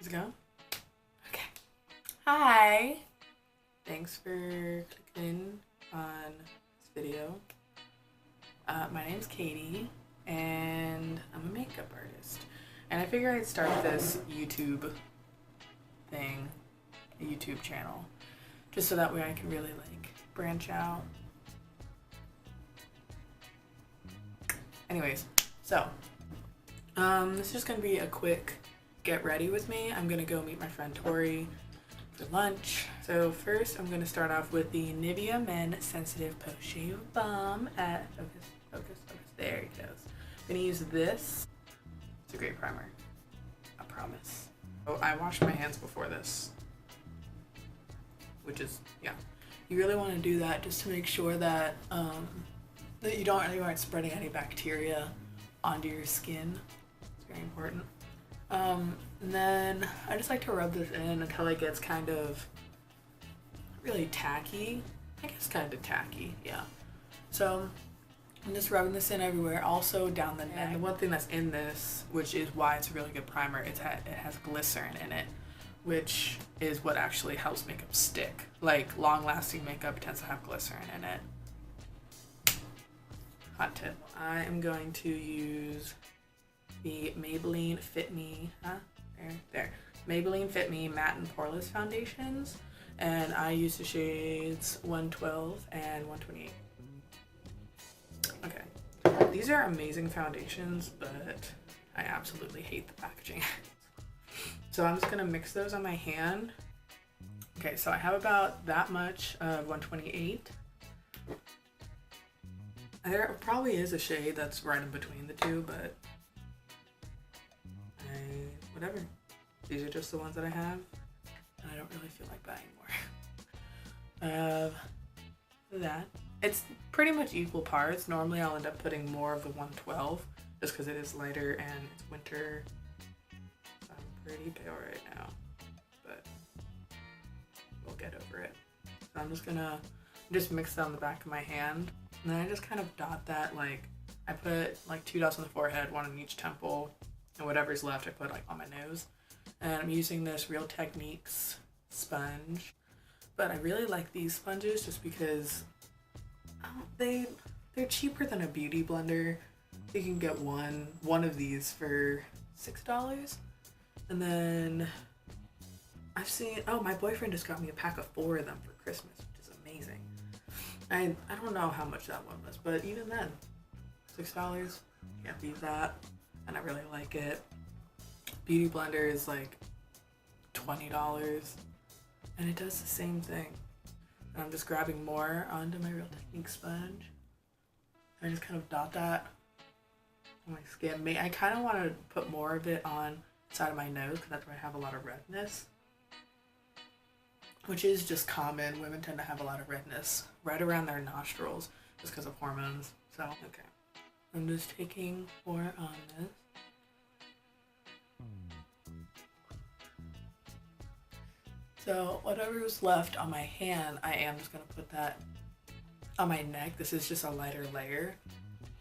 Let's go. Okay. Hi. Thanks for clicking on this video. My name's Katie, and I'm a makeup artist. And I figured I'd start this YouTube thing, a YouTube channel, just so that way I can really like branch out. Anyways, so this is just gonna be a quick get ready with me. I'm gonna go meet my friend Tori for lunch. So first I'm gonna start off with the Nivea Men Sensitive Post Shave Balm at focus. There it goes. I'm gonna use this. It's a great primer, I promise. Oh, I washed my hands before this, which is, yeah. You really want to do that just to make sure that that you aren't spreading any bacteria onto your skin. It's very important. And then I just like to rub this in until it gets kind of really tacky. I guess kind of tacky, yeah. So I'm just rubbing this in everywhere, also down the neck. And the one thing that's in this, which is why it's a really good primer, it has glycerin in it, which is what actually helps makeup stick. Like long-lasting makeup tends to have glycerin in it. Hot tip. I am going to use the Maybelline Fit Me, Maybelline Fit Me Matte and Poreless foundations, and I use the shades 112 and 128. Okay, these are amazing foundations, but I absolutely hate the packaging. So I'm just gonna mix those on my hand. Okay, so I have about that much of 128. There probably is a shade that's right in between the two, but whatever. These are just the ones that I have, and I don't really feel like buying more. I have that. It's pretty much equal parts. Normally I'll end up putting more of the 112 just because it is lighter and it's winter. So I'm pretty pale right now, but we'll get over it. So I'm just gonna mix it on the back of my hand, and then I just kind of dot that. Like I put like 2 dots on the forehead, 1 on each temple, and whatever's left I put like on my nose. And I'm using this Real Techniques sponge, but I really like these sponges just because they're cheaper than a beauty blender. You can get one of these for $6, and then I've seen, oh, my boyfriend just got me a pack of 4 of them for Christmas, which is amazing. I don't know how much that one was, but even then, $6, can't beat that, and I really like it. Beauty blender is like $20, and it does the same thing. And I'm just grabbing more onto my Real Techniques sponge. I just kind of dot that on my skin. I kind of want to put more of it on the side of my nose because that's where I have a lot of redness, which is just common. Women tend to have a lot of redness right around their nostrils just because of hormones. So, okay. I'm just taking more on this. So whatever was left on my hand, I am just going to put that on my neck. This is just a lighter layer.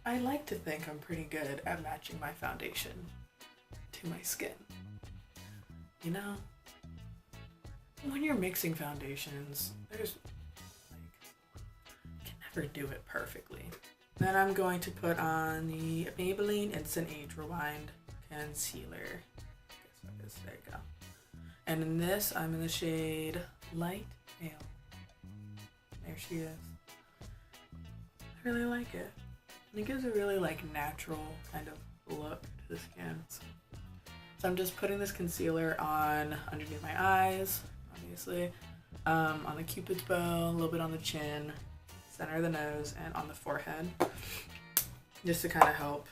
I like to think I'm pretty good at matching my foundation to my skin. You know, when you're mixing foundations, there's like, you can never do it perfectly. Then I'm going to put on the Maybelline Age Rewind concealer. There you go. And in this, I'm in the shade Light Pale. There she is. I really like it. And it gives a really like natural kind of look to the skin. So I'm just putting this concealer on underneath my eyes, obviously, on the cupid's bow, a little bit on the chin, center of the nose, and on the forehead, just to kind of help,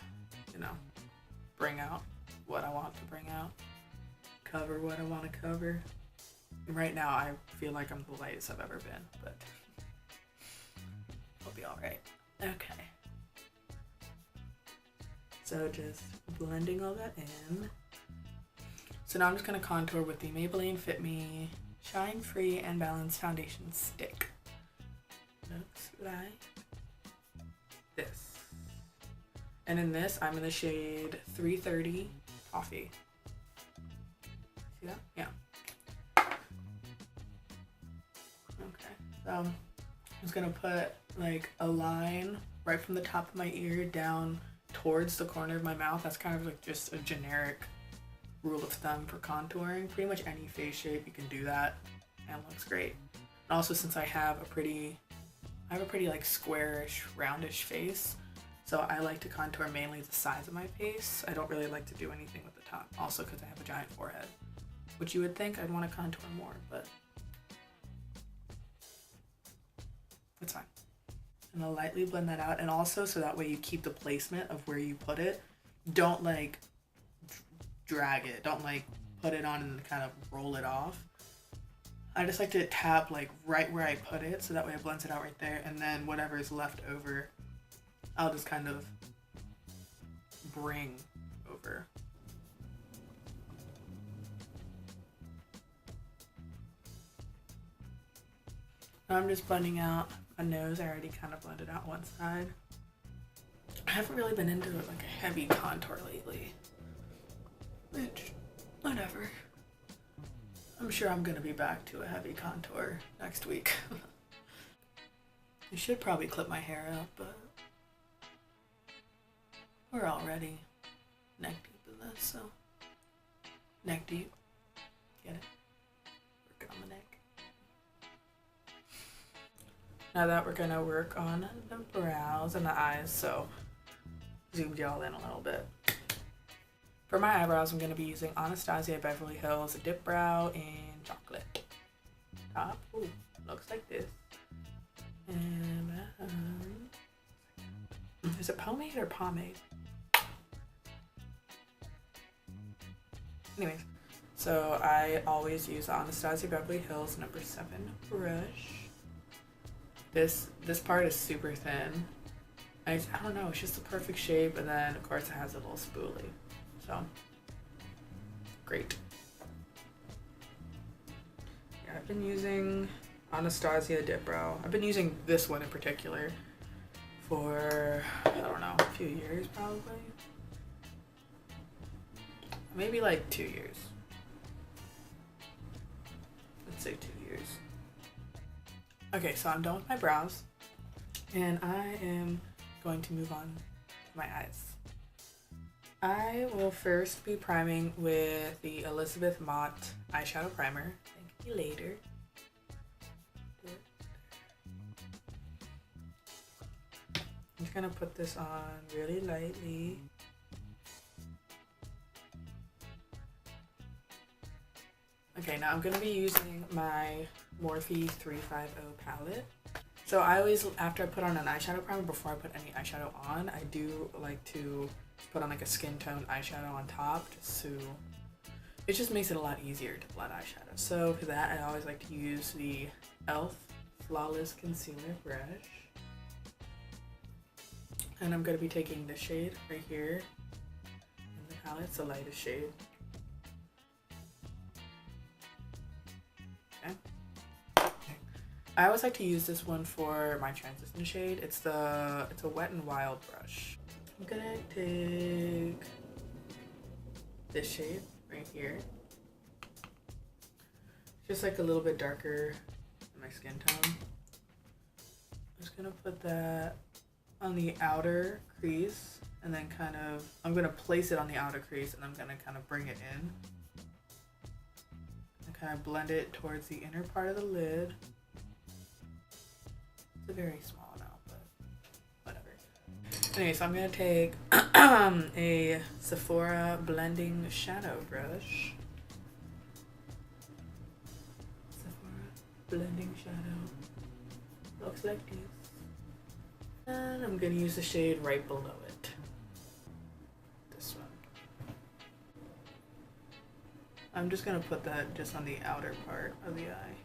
you know, bring out what I want to bring out. Cover what I want to cover. And right now I feel like I'm the lightest I've ever been, but I'll be alright. Okay. So just blending all that in. So now I'm just going to contour with the Maybelline Fit Me Shine Free and Balanced Foundation Stick. Looks like this. And in this, I'm in the shade 330 Coffee. See that? Yeah. Okay, so I'm just gonna put like a line right from the top of my ear down towards the corner of my mouth. That's kind of like just a generic rule of thumb for contouring. Pretty much any face shape you can do that and it looks great. And also, since I have a pretty like squarish, roundish face, so I like to contour mainly the sides of my face. I don't really like to do anything with the top, also because I have a giant forehead, which you would think I'd want to contour more, but it's fine. And I'll lightly blend that out, and also so that way you keep the placement of where you put it. Don't like drag it, don't like put it on and kind of roll it off. I just like to tap like right where I put it, so that way it blends it out right there, and then whatever is left over, I'll just kind of bring over. Now I'm just blending out my nose. I already kind of blended out one side. I haven't really been into like a heavy contour lately, which, whatever. I'm sure I'm gonna be back to a heavy contour next week. I should probably clip my hair up, but we're already neck deep in this, so neck deep. Get it? Working on the neck. Now that we're gonna work on the brows and the eyes, so zoomed y'all in a little bit. For my eyebrows, I'm going to be using Anastasia Beverly Hills Dip Brow in Chocolate. Top. Ooh, looks like this. And is it pomade or pomade? Anyways, so I always use the Anastasia Beverly Hills No. 7 brush. This part is super thin. I don't know, it's just the perfect shape, and then of course it has a little spoolie. So, great. Yeah, I've been using Anastasia Dip Brow. I've been using this one in particular for, I don't know, a few years probably. Maybe like 2 years. Let's say 2 years. Okay, so I'm done with my brows, and I am going to move on to my eyes. I will first be priming with the Elizabeth Mott eyeshadow primer. Thank you later. I'm just gonna put this on really lightly. Okay, now I'm gonna be using my Morphe 350 palette. So I always, after I put on an eyeshadow primer, before I put any eyeshadow on, I do like to put on like a skin tone eyeshadow on top, just so it just makes it a lot easier to blend eyeshadow. So for that, I always like to use the e.l.f. Flawless Concealer brush. And I'm going to be taking this shade right here in the palette. It's the lightest shade. Okay. I always like to use this one for my transition shade. It's a Wet n Wild brush. I'm gonna take this shade right here. Just like a little bit darker than my skin tone. I'm just gonna put that on the outer crease, and then I'm gonna place it on the outer crease, and I'm gonna kind of bring it in and kind of blend it towards the inner part of the lid. It's a very small amount, but whatever. Anyway, so I'm gonna take a Sephora blending shadow brush. Sephora blending shadow. Looks like this. And I'm gonna use the shade right below it. This one. I'm just gonna put that just on the outer part of the eye.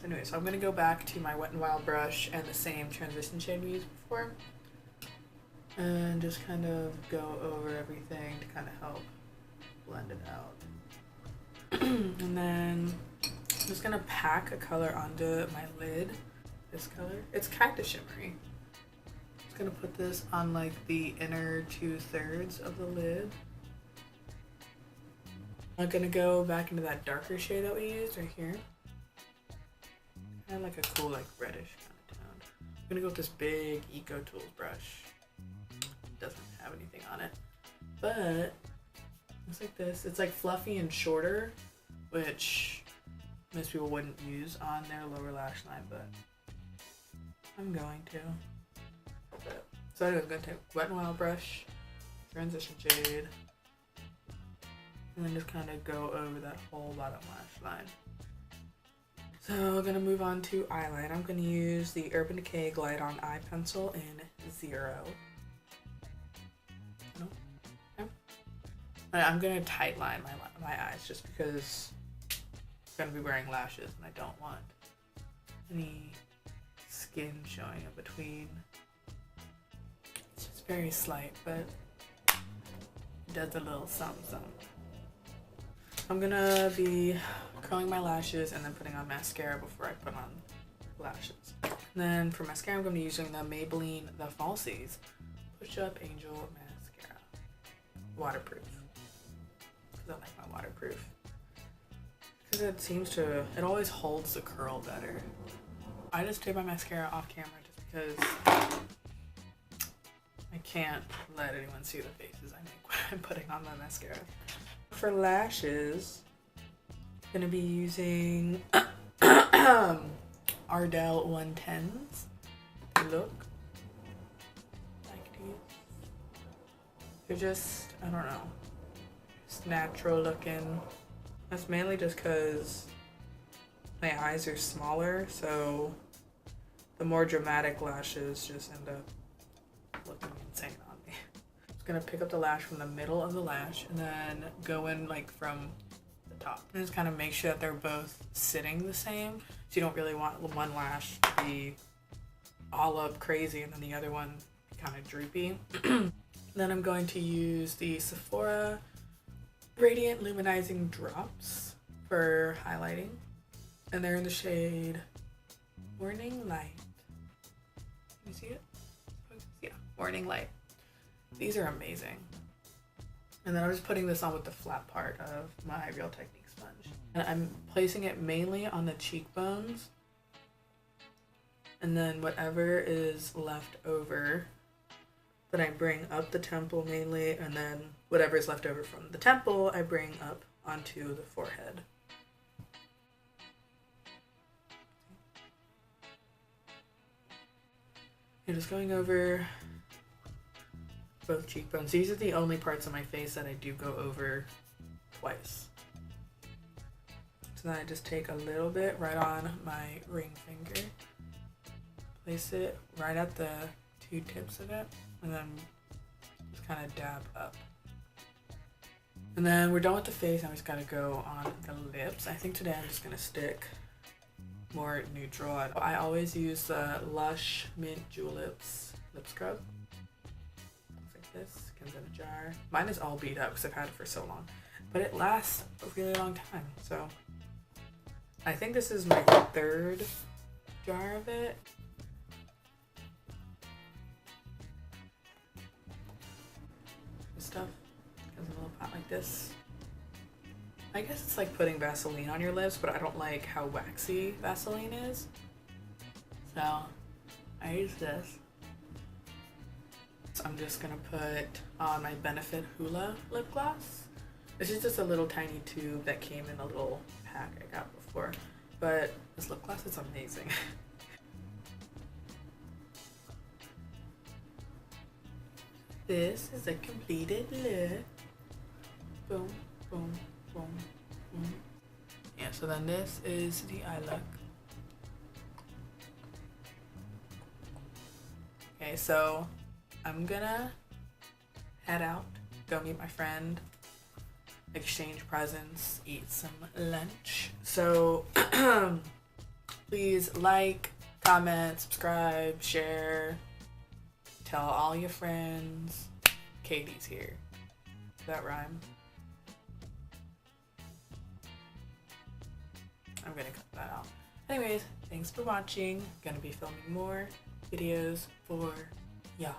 Anyway, so I'm going to go back to my Wet n Wild brush and the same transition shade we used before, and just kind of go over everything to kind of help blend it out. And then I'm just going to pack a color onto my lid. This color. It's kind of shimmery. It's Gonna put this on like the inner 2/3 of the lid. I'm gonna go back into that darker shade that we used right here. Kind of like a cool like reddish kind of tone. I'm gonna go with this big Eco Tools brush. Doesn't have anything on it, but looks like this. It's like fluffy and shorter, which most people wouldn't use on their lower lash line, but I'm going to. So anyway, I'm going to take a Wet n Wild brush, transition shade, and then just kind of go over that whole bottom lash line. So I'm going to move on to eyeliner. I'm going to use the Urban Decay Glide On Eye Pencil in 0. No? Okay. I'm going to tight line my eyes just because I'm going to be wearing lashes and I don't want any skin showing in between. It's just very slight, but it does a little something. I'm gonna be curling my lashes and then putting on mascara before I put on lashes. And then for mascara, I'm gonna be using the Maybelline The Falsies Push Up Angel Mascara. Waterproof. Because I like my waterproof. Because it always holds the curl better. I just take my mascara off camera just because I can't let anyone see the faces I make when I'm putting on my mascara. For lashes, I'm going to be using Ardell 110s. They look like these. They're just, I don't know, just natural looking. That's mainly just because my eyes are smaller, so the more dramatic lashes just end up looking insane on me. I'm just gonna pick up the lash from the middle of the lash and then go in like from the top. And just kind of make sure that they're both sitting the same. So you don't really want one lash to be all up crazy and then the other one kind of droopy. Then I'm going to use the Sephora Radiant Luminizing Drops for highlighting. And they're in the shade Morning Light. Can you see it? Yeah, Morning Light. These are amazing. And then I'm just putting this on with the flat part of my Real Technique sponge. And I'm placing it mainly on the cheekbones. And then whatever is left over, then I bring up the temple mainly, and then whatever is left over from the temple, I bring up onto the forehead. You're just going over both cheekbones. These are the only parts of my face that I do go over twice. So then I just take a little bit right on my ring finger, place it right at the two tips of it, and then just kind of dab up. And then we're done with the face, and we just gotta go on the lips. I think today I'm just gonna stick more neutral. I always use the Lush Mint Julips lip scrub. Looks like this, comes in a jar. Mine is all beat up because I've had it for so long, but it lasts a really long time. So I think this is my third jar of it. This stuff comes in a little pot like this. I guess it's like putting Vaseline on your lips, but I don't like how waxy Vaseline is. So I use this. So I'm just gonna put on my Benefit Hoola lip gloss. This is just a little tiny tube that came in a little pack I got before, but this lip gloss is amazing. This is a completed look. Boom, boom, boom, boom. Yeah, so then this is the eye look. Okay, so I'm gonna head out, go meet my friend, exchange presents, eat some lunch. So please like, comment, subscribe, share, tell all your friends. Katie's here. Does that rhyme? I'm gonna cut that out. Anyways, thanks for watching. I'm gonna be filming more videos for Yeah.